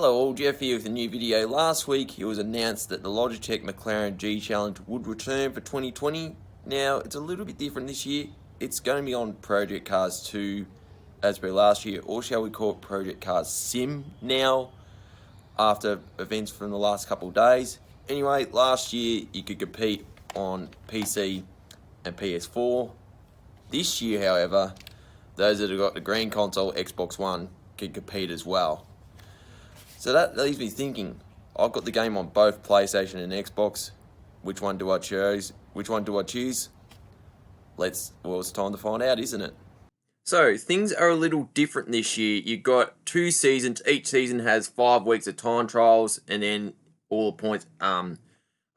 Hello all, Jeff here with a new video. Last week it was announced that the Logitech McLaren G challenge would return for 2020. Now it's a little bit different this year. It's going to be on Project Cars 2 as per last year, or shall we call it Project Cars Sim now, after events from the last couple of days. Anyway, last year you could compete on PC and PS4. This year, however, those that have got the green console, Xbox One, can compete as well. So that leaves me thinking, I've got the game on both PlayStation and Xbox. Which one do I choose? Well, it's time to find out, isn't it? So, things are a little different this year. You've got 2 seasons. Each season has 5 weeks of time trials, and then all the points are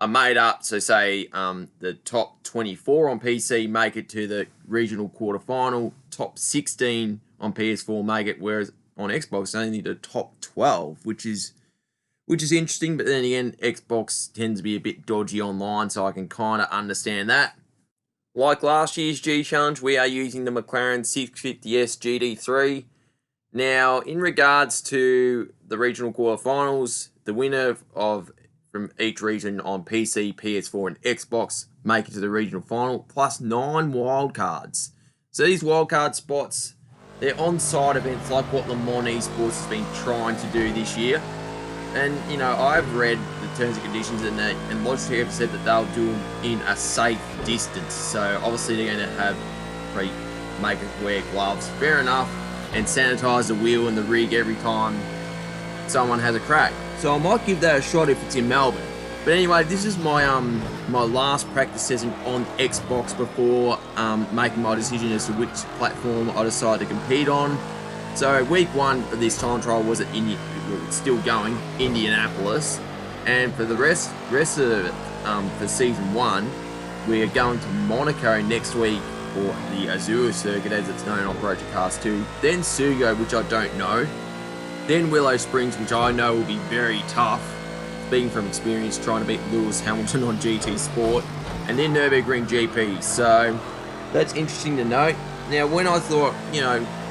made up. So, say the top 24 on PC make it to the regional quarterfinal. Top 16 on PS4 make it, whereas on Xbox only the top 12, which is interesting. But then again, Xbox tends to be a bit dodgy online, so I can kind of understand that. Like last year's G Challenge, we are using the McLaren 650S GT3. Now, in regards to the regional quarterfinals, the winner from each region on PC, PS4, and Xbox make it to the regional final, plus 9 wildcards. So these wildcard spots, they're on-site events like what Le Mans Esports has been trying to do this year. And, you know, I've read the terms and conditions, and Logitech have said that they'll do them in a safe distance. So, obviously, they're going to make us wear gloves, fair enough, and sanitize the wheel and the rig every time someone has a crack. So, I might give that a shot if it's in Melbourne. But anyway, this is my my last practice session on Xbox before making my decision as to which platform I decide to compete on. So week 1 of this time trial was at it's still going, Indianapolis, and for the rest of it, for season 1, we're going to Monaco next week for the Azure circuit, as it's known on Project Cars 2. Then Sugo, which I don't know. Then Willow Springs, which I know will be very tough, speaking from experience trying to beat Lewis Hamilton on GT Sport, and then Nürburgring GP. So that's interesting to note. Now, when I thought,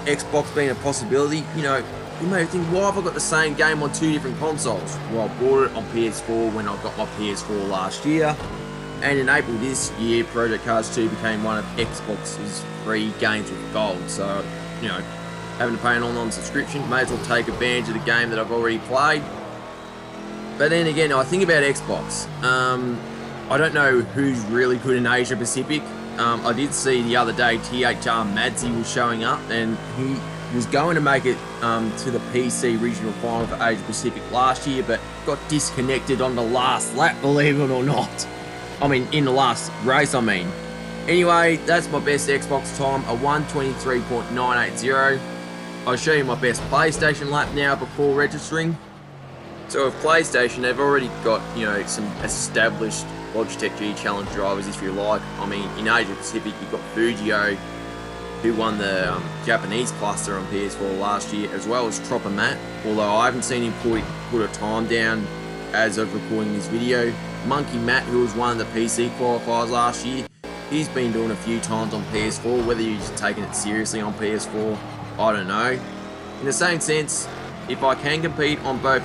Xbox being a possibility, you may think, why have I got the same game on 2 different consoles? Well, I bought it on PS4 when I got my PS4 last year, and in April this year, Project Cars 2 became one of Xbox's free games with gold. So, having to pay an online subscription, may as well take advantage of the game that I've already played. But then again, I think about Xbox. I don't know who's really good in Asia Pacific. I did see the other day THR Madzi was showing up, and he was going to make it to the PC regional final for Asia Pacific last year, but got disconnected on the last lap, believe it or not. I mean, in the last race, Anyway, that's my best Xbox time, a 1:23.980. I'll show you my best PlayStation lap now before registering. So with PlayStation, they've already got, some established Logitech G Challenge drivers, if you like. In Asia Pacific, you've got Fujio, who won the Japanese cluster on PS4 last year, as well as Tropper Matt, although I haven't seen him put a time down as of recording this video. Monkey Matt, who was one of the PC qualifiers last year, he's been doing a few times on PS4. Whether he's taking it seriously on PS4, I don't know. In the same sense, if I can compete on both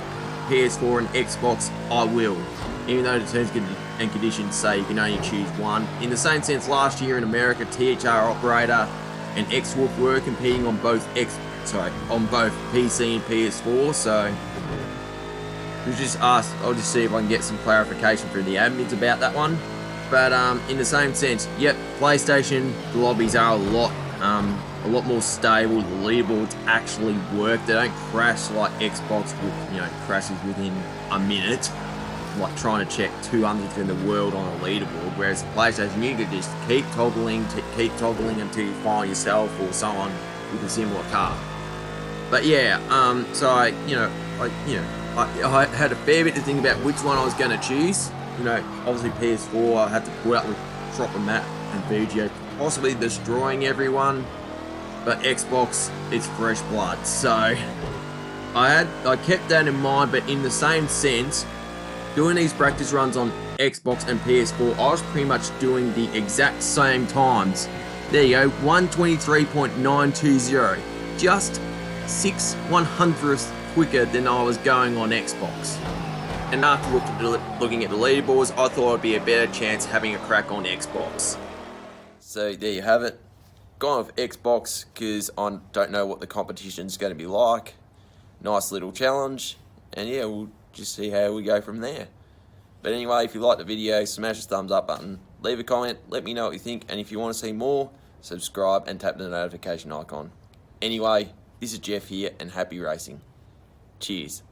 PS4 and Xbox, I will, even though the terms and conditions say you can only choose one. In the same sense, last year in America, THR Operator and X-Wolf were competing on both PC and PS4, so I'll just see if I can get some clarification from the admins about that one. But in the same sense, yep, PlayStation, the lobbies are a lot more stable. The leaderboards actually work. They don't crash like Xbox with, crashes within a minute, like trying to check 200th in the world on a leaderboard. Whereas PlayStation, you could just keep toggling until you find yourself or someone with a similar car. But yeah, so I had a fair bit to think about which one I was going to choose. Obviously PS4, I had to put up with Tropper Matt and Fujio possibly destroying everyone. But Xbox, it's fresh blood. So I kept that in mind, but in the same sense, doing these practice runs on Xbox and PS4, I was pretty much doing the exact same times. There you go, 1:23.920. Just 6/100th quicker than I was going on Xbox. And after looking at the leaderboards, I thought it'd be a better chance having a crack on Xbox. So there you have it. Gone with Xbox because I don't know what the competition's going to be like. Nice little challenge. And yeah, we'll just see how we go from there. But anyway, if you liked the video, smash the thumbs up button. Leave a comment, let me know what you think. And if you want to see more, subscribe and tap the notification icon. Anyway, this is Jeff here and happy racing. Cheers.